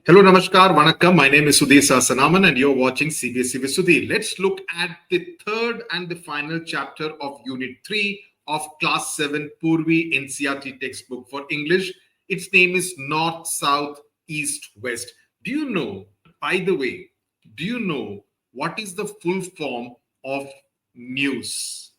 Hello, Namaskar, Vanakkam. My name is Sudhir Sasanaman and you're watching CBSE with Sudhir. Let's look at the third and the final chapter of Unit 3 of Class 7 Poorvi NCERT textbook for English. Its name is North, South, East, West. Do you know, by the way, do you know what is the full form of news?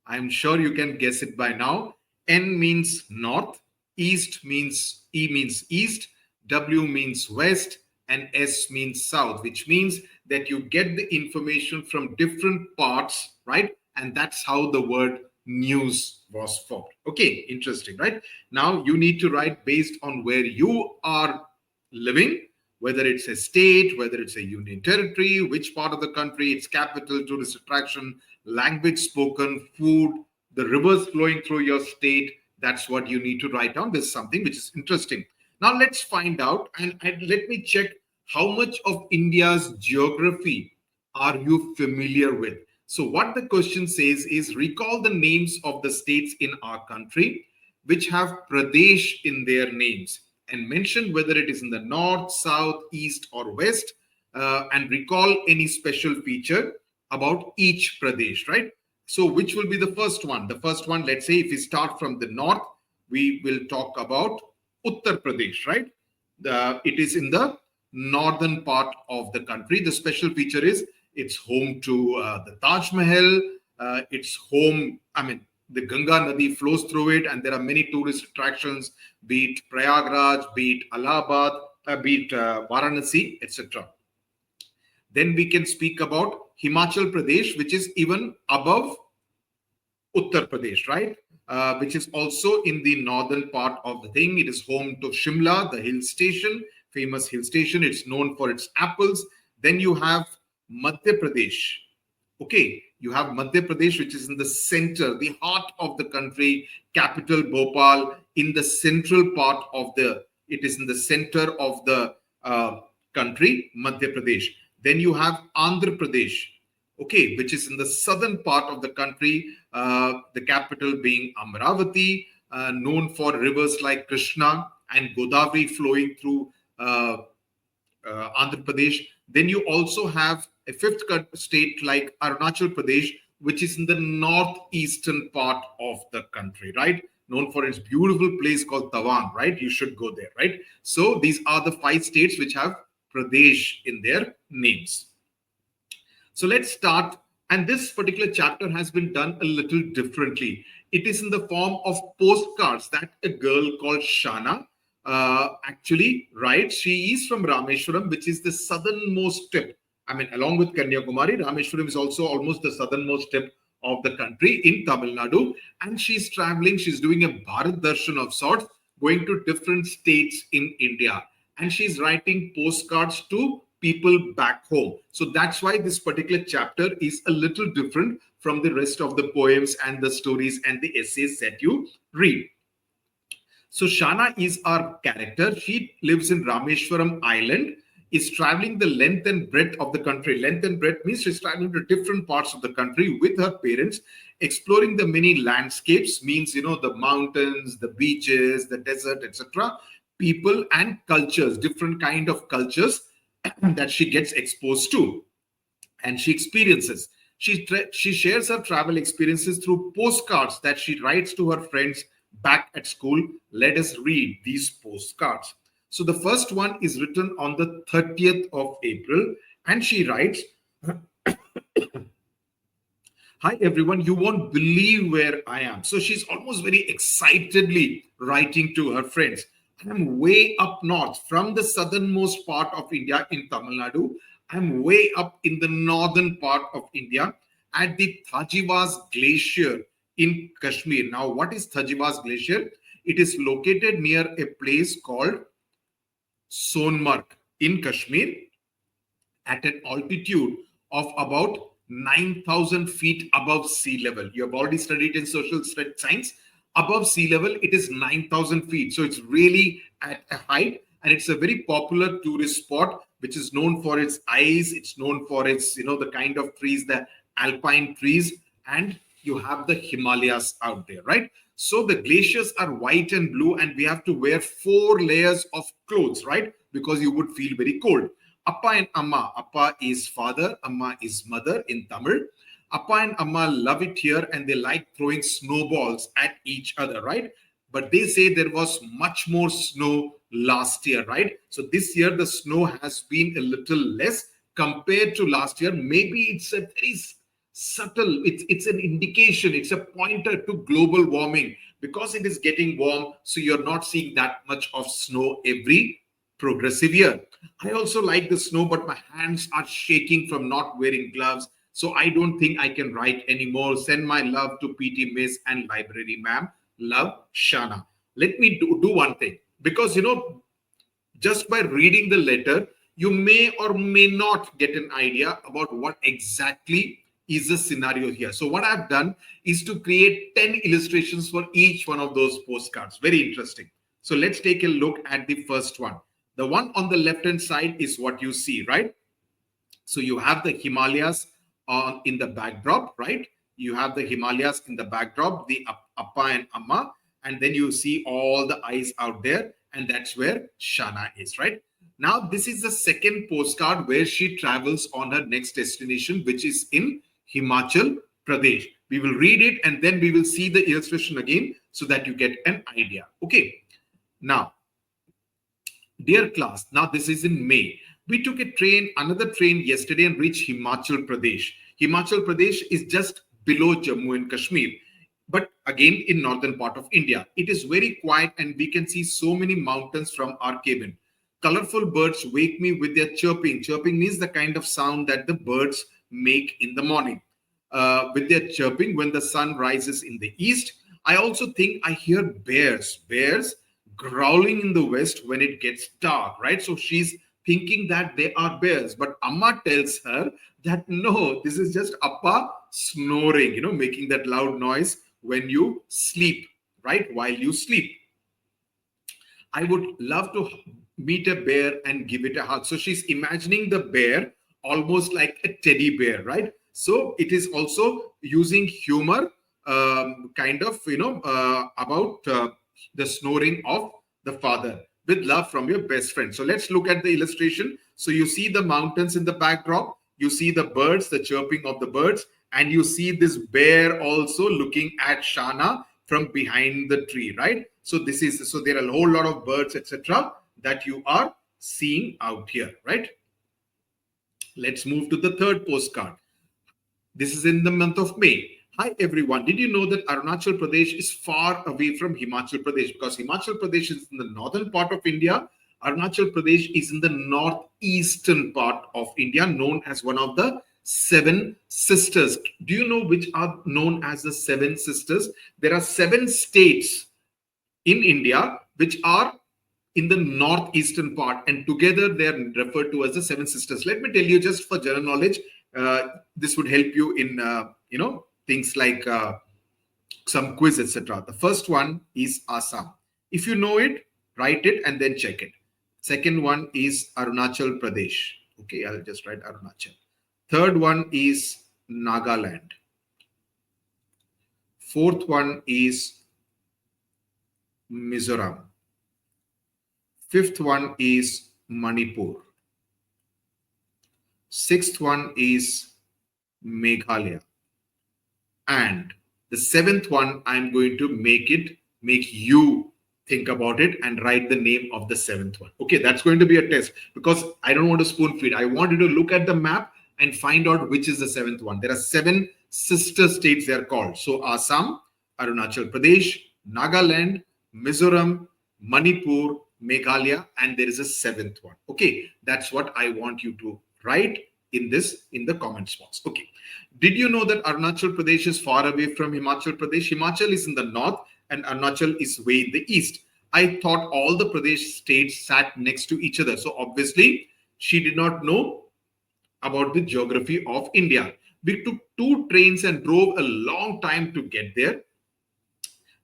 I'm sure you can guess it by now. N means north, east means E means east, W means west, and S means south, which means that you get the information from different parts, right? And that's how the word news was formed. Okay, interesting, right? Now you need to write based on where you are living, whether it's a state, whether it's a union territory, which part of the country, its capital, tourist attraction, language spoken, food, the rivers flowing through your state. That's what you need to write down. This is something which is interesting. Now let's find out and let me check how much of India's geography are you familiar with. So what the question says is recall the names of the states in our country which have Pradesh in their names and mention whether it is in the north, south, east, or west, and recall any special feature about each Pradesh, right? So, which will be the first one? The first one, let's say, if we start from the north, we will talk about Uttar Pradesh, right? It is in the northern part of the country. The special feature is it's home to the Taj Mahal. It's home, the Ganga Nadi flows through it, and there are many tourist attractions, be it Prayagraj, be it Allahabad, be it Varanasi, etc. Then we can speak about Himachal Pradesh, which is even above Uttar Pradesh, right? Which is also in the northern part of the thing. It is home to Shimla, the hill station, famous hill station. It's known for its apples. Then you have Madhya Pradesh. Okay, you have Madhya Pradesh, which is in the center, the heart of the country, capital Bhopal, in the central part of it is in the center of the country, Madhya Pradesh. Then you have Andhra Pradesh, okay, which is in the southern part of the country, the capital being Amravati, known for rivers like Krishna and Godavari flowing through Andhra Pradesh. Then you also have a fifth state like Arunachal Pradesh, which is in the northeastern part of the country, right? Known for its beautiful place called Tawang, right? You should go there, right? So these are the 5 states which have Pradesh in their names. So let's start. And this particular chapter has been done a little differently. It is in the form of postcards that a girl called Shana actually writes. She is from Rameshwaram, which is the southernmost tip. Along with Kanyakumari, Rameshwaram is also almost the southernmost tip of the country in Tamil Nadu. And she's traveling. She's doing a Bharat Darshan of sorts, going to different states in India. And she's writing postcards to people back home. So that's why this particular chapter is a little different from the rest of the poems and the stories and the essays that you read. So Shana is our character. She lives in Rameshwaram Island, is traveling the length and breadth of the country. Length and breadth means she's traveling to different parts of the country with her parents, exploring the many landscapes, means, the mountains, the beaches, the desert, etc. People and cultures, different kind of cultures that she gets exposed to and she experiences. She shares her travel experiences through postcards that she writes to her friends back at school. Let us read these postcards. So the first one is written on the 30th of April and she writes, "Hi everyone, you won't believe where I am." So she's almost very excitedly writing to her friends. I'm way up north from the southernmost part of India in Tamil Nadu. I'm way up in the northern part of India at the Thajivas Glacier in Kashmir. Now, what is Thajivas Glacier? It is located near a place called Sonmarg in Kashmir at an altitude of about 9,000 feet above sea level. You have already studied in social science. Above sea level, it is 9,000 feet. So it's really at a height and it's a very popular tourist spot, which is known for its ice. It's known for its, the kind of trees, the alpine trees. And you have the Himalayas out there, right? So the glaciers are white and blue, and we have to wear 4 layers of clothes, right? Because you would feel very cold. Appa and Amma. Appa is father, Amma is mother in Tamil. Appa and Amma love it here, and they like throwing snowballs at each other, right? But they say there was much more snow last year, right? So this year the snow has been a little less compared to last year. Maybe it's a very subtle, it's an indication, it's a pointer to global warming, because it is getting warm, so you're not seeing that much of snow every progressive year. I also like the snow, but my hands are shaking from not wearing gloves, so I don't think I can write anymore. Send my love to PT Miss and library ma'am. Love, Shana. Let me do one thing, because just by reading the letter, you may or may not get an idea about what exactly is the scenario here. So what I've done is to create 10 illustrations for each one of those postcards. Very interesting. So let's take a look at the first one. The one on the left hand side is what you see, right? So you have the Himalayas in the backdrop, right? You have the Himalayas in the backdrop, the Appa and Amma, and then you see all the eyes out there, and that's where Shana is, right? Now, this is the second postcard where she travels on her next destination, which is in Himachal Pradesh. We will read it and then we will see the illustration again so that you get an idea. Okay. Now, dear class, now this is in May. We took another train yesterday and reached Himachal Pradesh. Himachal Pradesh is just below Jammu and Kashmir, but again in northern part of India. It is very quiet and we can see so many mountains from our cabin. Colorful birds wake me with their chirping. Chirping means the kind of sound that the birds make in the morning. With their chirping when the sun rises in the east. I also think I hear bears growling in the west when it gets dark, right? So she's thinking that they are bears, but Amma tells her that no, this is just Appa snoring, making that loud noise when you sleep, right? While you sleep. I would love to meet a bear and give it a hug. So she's imagining the bear almost like a teddy bear, right? So it is also using humor, kind of, about the snoring of the father. With love from your best friend. So let's look at the illustration. So you see the mountains in the backdrop. You see the birds, the chirping of the birds. And you see this bear also looking at Shana from behind the tree, right? So there are a whole lot of birds, etc., that you are seeing out here, right? Let's move to the third postcard. This is in the month of May. Hi everyone. Did you know that Arunachal Pradesh is far away from Himachal Pradesh? Because Himachal Pradesh is in the northern part of India. Arunachal Pradesh is in the northeastern part of India, known as one of the 7 sisters. Do you know which are known as the 7 sisters? There are 7 states in India which are in the northeastern part, and together they are referred to as the 7 sisters. Let me tell you, just for general knowledge, this would help you in things like some quiz, etc. The first one is Assam. If you know it, write it and then check it. Second one is Arunachal Pradesh. Okay, I'll just write Arunachal. Third one is Nagaland. Fourth one is Mizoram. Fifth one is Manipur. Sixth one is Meghalaya. And the 7th one, I'm going to make you think about it and write the name of the 7th one. Okay, that's going to be a test, because I don't want to spoon feed. I want you to look at the map and find out which is the 7th one. There are 7 sister states they are called. So Assam, Arunachal Pradesh, Nagaland, Mizoram, Manipur, Meghalaya, and there is a 7th one. Okay, that's what I want you to write in the comments box. Okay. Did you know that Arunachal Pradesh is far away from Himachal Pradesh? Himachal is in the north and Arunachal is way in the east. I thought all the Pradesh states sat next to each other. So obviously she did not know about the geography of India. We took 2 trains and drove a long time to get there.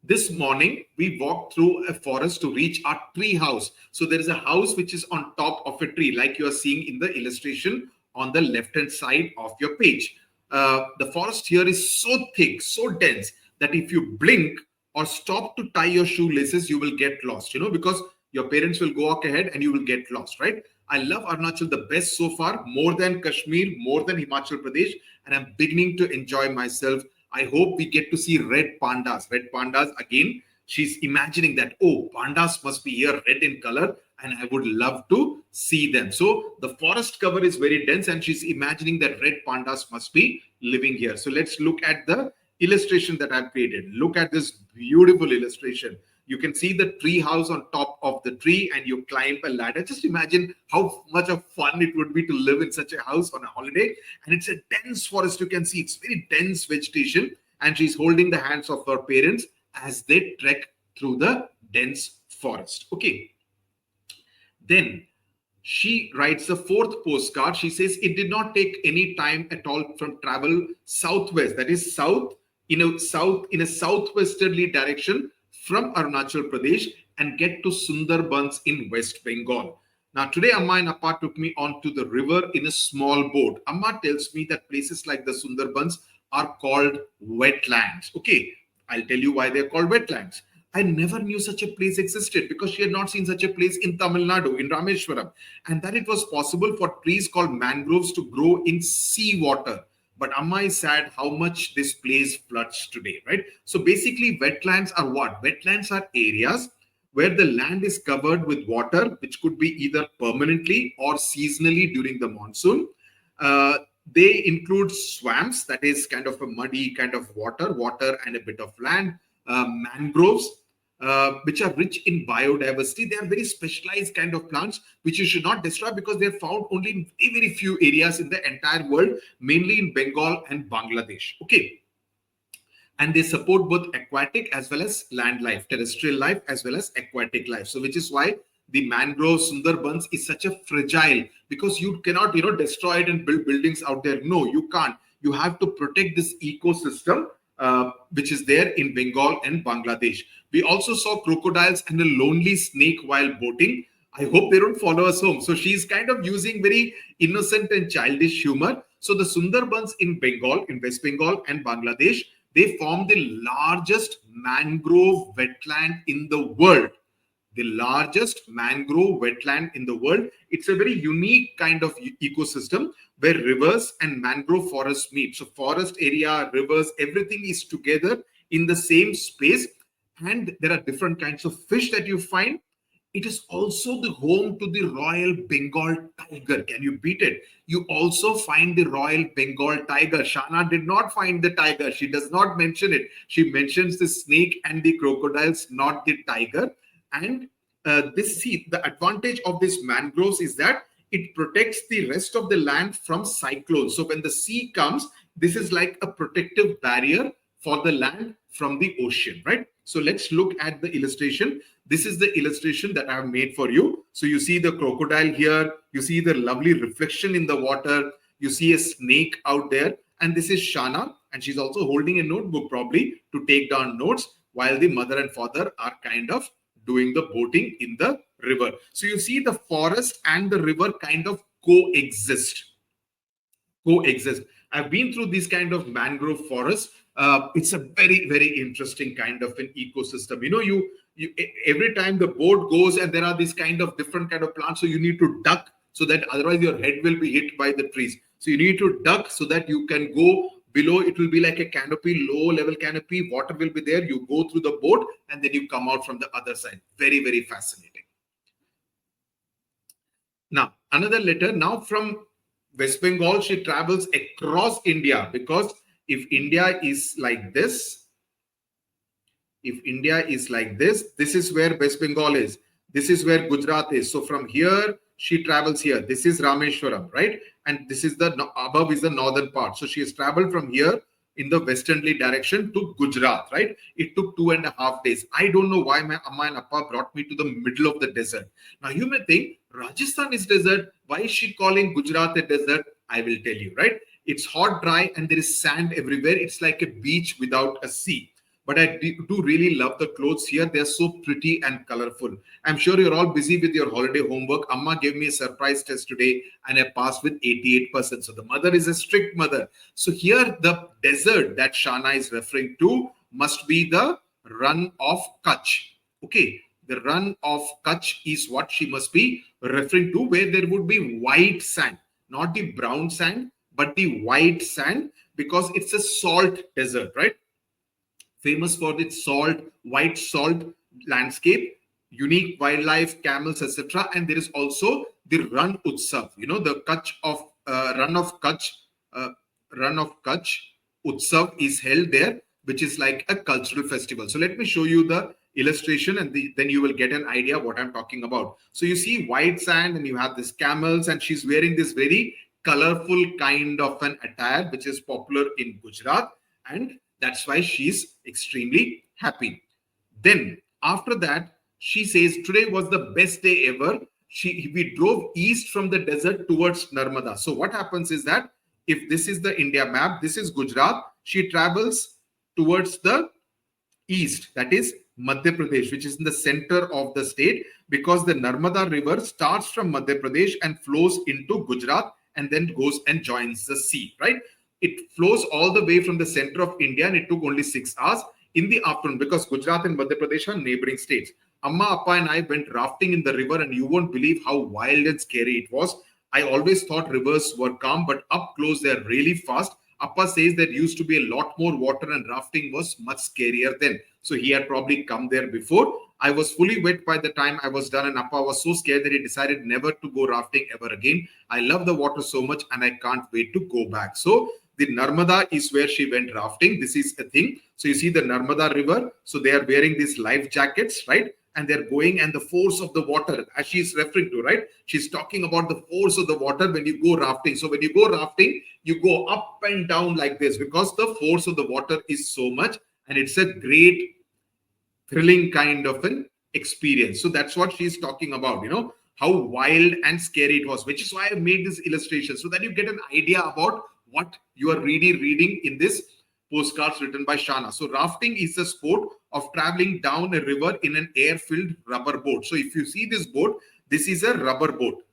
This morning, we walked through a forest to reach our tree house. So there is a house which is on top of a tree, like you are seeing in the illustration on the left-hand side of your page. The forest here is so thick, so dense that if you blink or stop to tie your shoelaces, you will get lost, because your parents will go walk ahead and you will get lost, right? I love Arunachal the best so far, more than Kashmir, more than Himachal Pradesh, and I'm beginning to enjoy myself. I hope we get to see red pandas. Red pandas again. She's imagining that, oh, pandas must be here, red in color, and I would love to see them. So the forest cover is very dense, and she's imagining that red pandas must be living here. So let's look at the illustration that I've created. Look at this beautiful illustration. You can see the tree house on top of the tree and you climb a ladder. Just imagine how much of fun it would be to live in such a house on a holiday. And it's a dense forest. You can see it's very dense vegetation. And she's holding the hands of her parents as they trek through the dense forest. Okay. Then she writes the fourth postcard. She says it did not take any time at all from travel southwest. That is south in a southwesterly direction from Arunachal Pradesh and get to Sundarbans in West Bengal. Now, today, Amma and Appa took me onto the river in a small boat. Amma tells me that places like the Sundarbans are called wetlands. Okay, I'll tell you why they're called wetlands. I never knew such a place existed because she had not seen such a place in Tamil Nadu, in Rameshwaram, and that it was possible for trees called mangroves to grow in seawater. But Amma is sad how much this place floods today, right? So basically, wetlands are what? Wetlands are areas where the land is covered with water, which could be either permanently or seasonally during the monsoon. They include swamps, that is kind of a muddy kind of water and a bit of land, mangroves, which are rich in biodiversity. They are very specialized kind of plants which you should not destroy because they are found only in very, very few areas in the entire world, mainly in Bengal and Bangladesh. Okay. And they support both aquatic as well as land life, terrestrial life as well as aquatic life. So which is why the mangrove Sundarbans is such a fragile, because you cannot, destroy it and build buildings out there. No, you can't. You have to protect this ecosystem which is there in Bengal and Bangladesh. We also saw crocodiles and a lonely snake while boating. I hope they don't follow us home. So she's kind of using very innocent and childish humor. So the Sundarbans in Bengal, in West Bengal and Bangladesh, they form the largest mangrove wetland in the world. The largest mangrove wetland in the world. It's a very unique kind of ecosystem where rivers and mangrove forests meet. So forest area, rivers, everything is together in the same space. And there are different kinds of fish that you find. It is also the home to the Royal Bengal tiger. Can you beat it? You also find the Royal Bengal tiger. Shana did not find the tiger. She does not mention it. She mentions the snake and the crocodiles, not the tiger. And the advantage of this mangroves is that it protects the rest of the land from cyclones. So when the sea comes, this is like a protective barrier for the land from the ocean, right? So let's look at the illustration. This is the illustration that I have made for you. So you see the crocodile here. You see the lovely reflection in the water. You see a snake out there. And this is Shana. And she's also holding a notebook probably to take down notes while the mother and father are kind of doing the boating in the river. So you see the forest and the river kind of coexist. I've been through these kind of mangrove forests. It's a very, very interesting kind of an ecosystem. You every time the boat goes and there are these kind of different kind of plants, so you need to duck so that otherwise your head will be hit by the trees. So you need to duck so that you can go below. It will be like a canopy, low level canopy. Water will be there. You go through the boat and then you come out from the other side. Very, very fascinating. Now, another letter. Now from West Bengal, she travels across India, because if India is like this, this is where West Bengal is. This is where Gujarat is. So from here, she travels here. This is Rameshwaram, right? And this is above is the northern part. So she has traveled from here in the westernly direction to Gujarat, right? It took 2.5 days. I don't know why my Amma and Appa brought me to the middle of the desert. Now you may think Rajasthan is desert. Why is she calling Gujarat a desert? I will tell you, right? It's hot, dry, and there is sand everywhere. It's like a beach without a sea. but I do really love the clothes here. They're so pretty and colorful. I'm sure you're all busy with your holiday homework. Amma gave me a surprise test today and I passed with 88%. So the mother is a strict mother. So here the desert that Shana is referring to must be the run of Kutch. Okay, the run of Kutch is what she must be referring to, where there would be white sand, not the brown sand, but the white sand, because it's a salt desert, right? Famous for its salt, white salt landscape, unique wildlife, camels, etc. And there is also the Run Utsav, the Kutch of uh, Run of Kutch Utsav is held there, which is like a cultural festival. So let me show you the illustration, and then you will get an idea what I'm talking about. So you see white sand, and you have this camels, and she's wearing this very colorful kind of an attire, which is popular in Gujarat, and that's why she's extremely happy. Then after that, she says today was the best day ever. We drove east from the desert towards Narmada. So what happens is that if this is the India map, this is Gujarat, she travels towards the east, that is Madhya Pradesh, which is in the center of the state, because the Narmada river starts from Madhya Pradesh and flows into Gujarat and then goes and joins the sea, right? It flows all the way from the center of India, and it took only 6 hours in the afternoon, because Gujarat and Madhya Pradesh are neighboring states. Amma, Appa and I went rafting in the river, and you won't believe how wild and scary it was. I always thought rivers were calm, but up close they're really fast. Appa says there used to be a lot more water and rafting was much scarier then. So he had probably come there before. I was fully wet by the time I was done, and Appa was so scared that he decided never to go rafting ever again. I love the water so much and I can't wait to go back. So the Narmada is where she went rafting. This is a thing. So you see the Narmada river. So they are wearing these life jackets, right? And they're going, and the force of the water, as she's referring to, right? She's talking about the force of the water when you go rafting. So when you go rafting, you go up and down like this, because the force of the water is so much, and it's a great thrilling kind of an experience. So that's what she's talking about, how wild and scary it was, which is why I made this illustration, so that you get an idea about what you are really reading in this postcards written by Shana. So rafting is the sport of traveling down a river in an air-filled rubber boat. So if you see this boat, this is a rubber boat.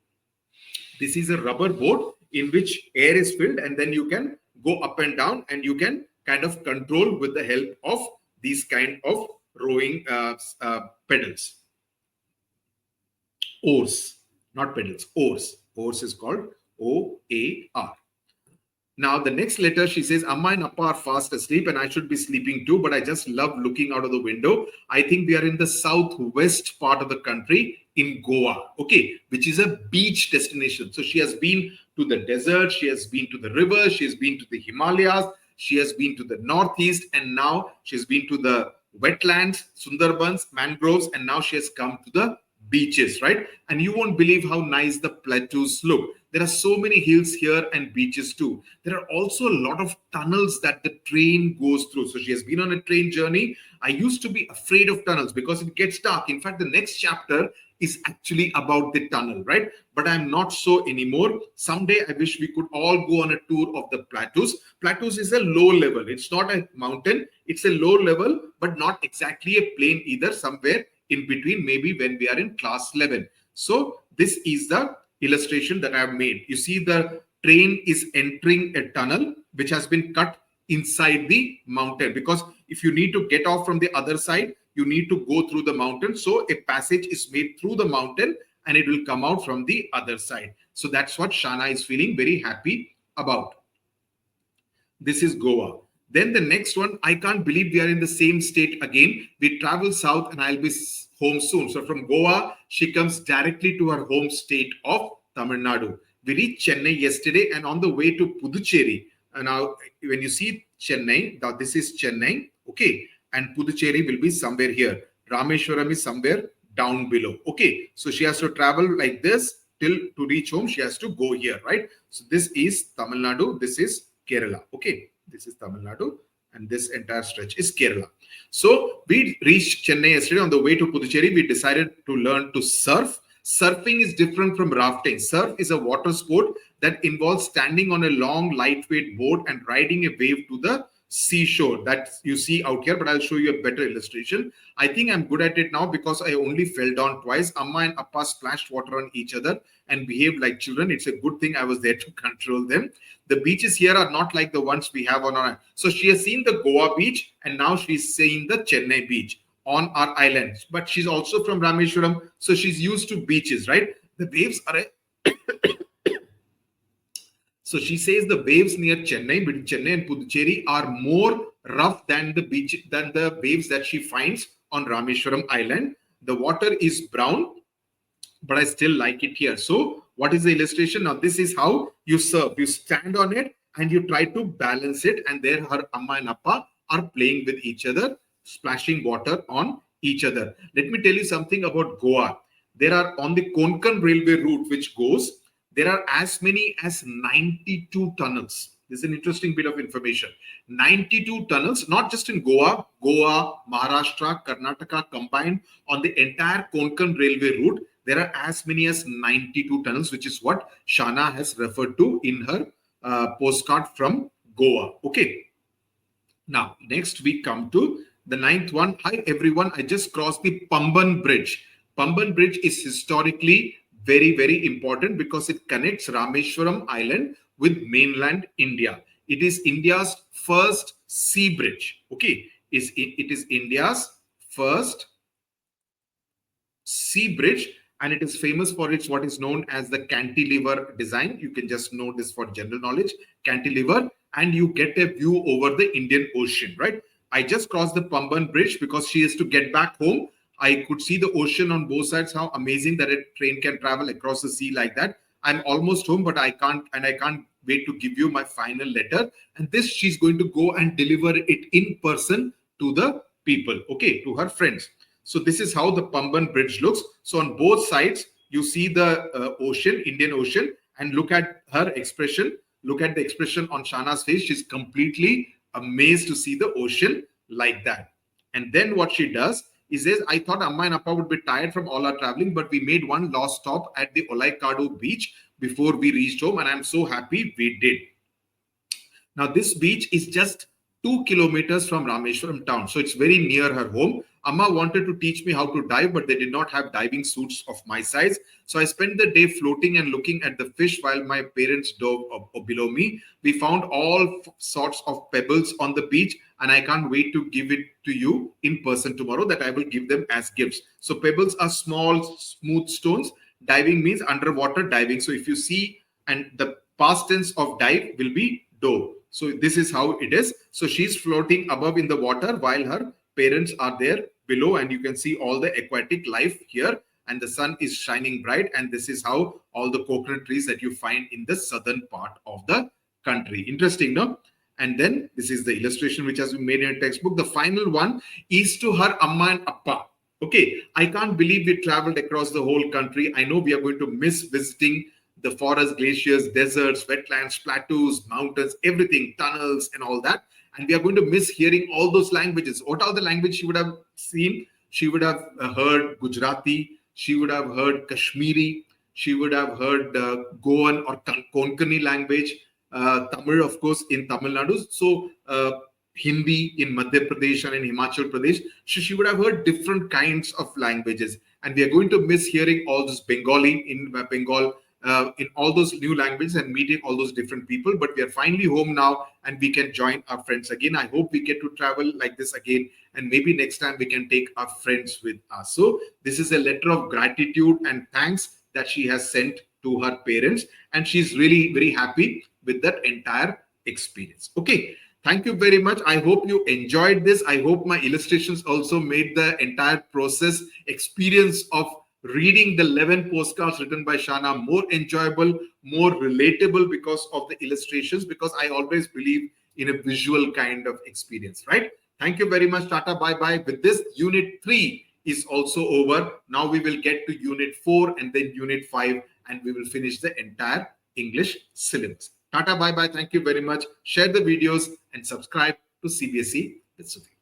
This is a rubber boat in which air is filled, and then you can go up and down, and you can kind of control with the help of these kind of rowing pedals. Oars, not pedals, oars. Oars is called O-A-R. Now, the next letter, she says, Amma and Appa are fast asleep and I should be sleeping too, but I just love looking out of the window. I think we are in the southwest part of the country in Goa, okay, which is a beach destination. So she has been to the desert, she has been to the river, she has been to the Himalayas, she has been to the northeast, and now she's been to the wetlands, Sundarbans, mangroves, and now she has come to the beaches, right? And you won't believe how nice the plateaus look. There are so many hills here and beaches too. There are also a lot of tunnels that the train goes through. So she has been on a train journey. I used to be afraid of tunnels because it gets dark. In fact, the next chapter is actually about the tunnel, right? But I'm not so anymore. Someday I wish we could all go on a tour of the plateaus. Plateaus is a low level. It's not a mountain. It's a low level, but not exactly a plain either. Somewhere in between, maybe when we are in class 11. So this is the illustration that I have made. You see the train is entering a tunnel which has been cut inside the mountain, because if you need to get off from the other side, you need to go through the mountain. So a passage is made through the mountain and it will come out from the other side. So that's what Shana is feeling very happy about. This is Goa. Then the next one, I can't believe we are in the same state again. We travel south and I'll be home soon. So from Goa, she comes directly to her home state of Tamil Nadu. We reached Chennai yesterday and on the way to Puducherry. And now when you see Chennai, now this is Chennai, okay, and Puducherry will be somewhere here. Rameshwaram is somewhere down below, okay. So she has to travel like this till to reach home. She has to go here, right? So this is Tamil Nadu, this is Kerala, okay. This is Tamil Nadu and this entire stretch is Kerala. So we reached Chennai yesterday. On the way to Puducherry, we decided to learn to surf. Surfing is different from rafting. Surf is a water sport that involves standing on a long, lightweight board and riding a wave to the seashore that you see out here, but I'll show you a better illustration. I think I'm good at it now because I only fell down twice. Amma and Appa splashed water on each other and behaved like children. It's a good thing I was there to control them. The beaches here are not like the ones we have on our. So she has seen the Goa beach and now she's seeing the Chennai beach on our island. But she's also from Rameshwaram, so she's used to beaches, right? The waves are so she says the waves near Chennai, between Chennai and Puducherry, are more rough than the waves that she finds on Rameshwaram Island. The water is brown, but I still like it here. So what is the illustration? Now this is how you surf. You stand on it and you try to balance it, and there her Amma and Appa are playing with each other, splashing water on each other. Let me tell you something about Goa. There are on the Konkan railway route which goes, there are as many as 92 tunnels. This is an interesting bit of information. 92 tunnels, not just in Goa, Maharashtra, Karnataka combined on the entire Konkan railway route. There are as many as 92 tunnels, which is what Shana has referred to in her postcard from Goa. Okay. Now, next we come to the ninth one. Hi, everyone. I just crossed the Pamban Bridge. Pamban Bridge is historically very, very important because it connects Rameshwaram Island with mainland India. It is India's first sea bridge. Okay. It is India's first sea bridge, and it is famous for its what is known as the cantilever design. You can just know this for general knowledge. Cantilever, and you get a view over the Indian Ocean, right? I just crossed the Pamban Bridge because she has to get back home. I could see the ocean on both sides. How amazing that a train can travel across the sea like that. I'm almost home, but I can't wait to give you my final letter. And this she's going to go and deliver it in person to the people, okay, to her friends. So this is how the Pamban Bridge looks. So on both sides, you see the ocean, Indian Ocean, and look at her expression. Look at the expression on Shana's face. She's completely amazed to see the ocean like that. And then what she does, he says, I thought Amma and Appa would be tired from all our traveling, but we made one last stop at the Olaikadu beach before we reached home, and I'm so happy we did. Now, this beach is just 2 kilometers from Rameshwaram town, so it's very near her home. Amma wanted to teach me how to dive, but they did not have diving suits of my size. So I spent the day floating and looking at the fish while my parents dove below me. We found all sorts of pebbles on the beach, and I can't wait to give it to you in person tomorrow, that I will give them as gifts. So pebbles are small, smooth stones. Diving means underwater diving. So if you see, and the past tense of dive will be dove. So this is how it is. So she's floating above in the water while her parents are there below, and you can see all the aquatic life here, and the sun is shining bright, and this is how all the coconut trees that you find in the southern part of the country. Interesting, no? And then this is the illustration which has been made in a textbook. The final one is to her Amma and Appa. Okay, I can't believe we traveled across the whole country. I know we are going to miss visiting the forests, glaciers, deserts, wetlands, plateaus, mountains, everything, tunnels and all that. And we are going to miss hearing all those languages. What are the languages she would have seen? She would have heard Gujarati. She would have heard Kashmiri. She would have heard Goan or Konkani language. Tamil, of course, in Tamil Nadu. So Hindi in Madhya Pradesh and in Himachal Pradesh. So she would have heard different kinds of languages. And we are going to miss hearing all this Bengali in Bengal, in all those new languages and meeting all those different people. But we are finally home now and we can join our friends again. I hope we get to travel like this again, and maybe next time we can take our friends with us. So this is a letter of gratitude and thanks that she has sent to her parents, and she's really very happy with that entire experience. Okay, thank you very much. I hope you enjoyed this. I hope my illustrations also made the entire process experience of reading the 11 postcards written by Shana more enjoyable, more relatable because of the illustrations, because I always believe in a visual kind of experience, right? Thank you very much. Tata, bye-bye. With this, Unit 3 is also over. Now we will get to Unit 4 and then Unit 5, and we will finish the entire English syllabus. Tata, bye-bye. Thank you very much. Share the videos and subscribe to CBSE with Sudhir.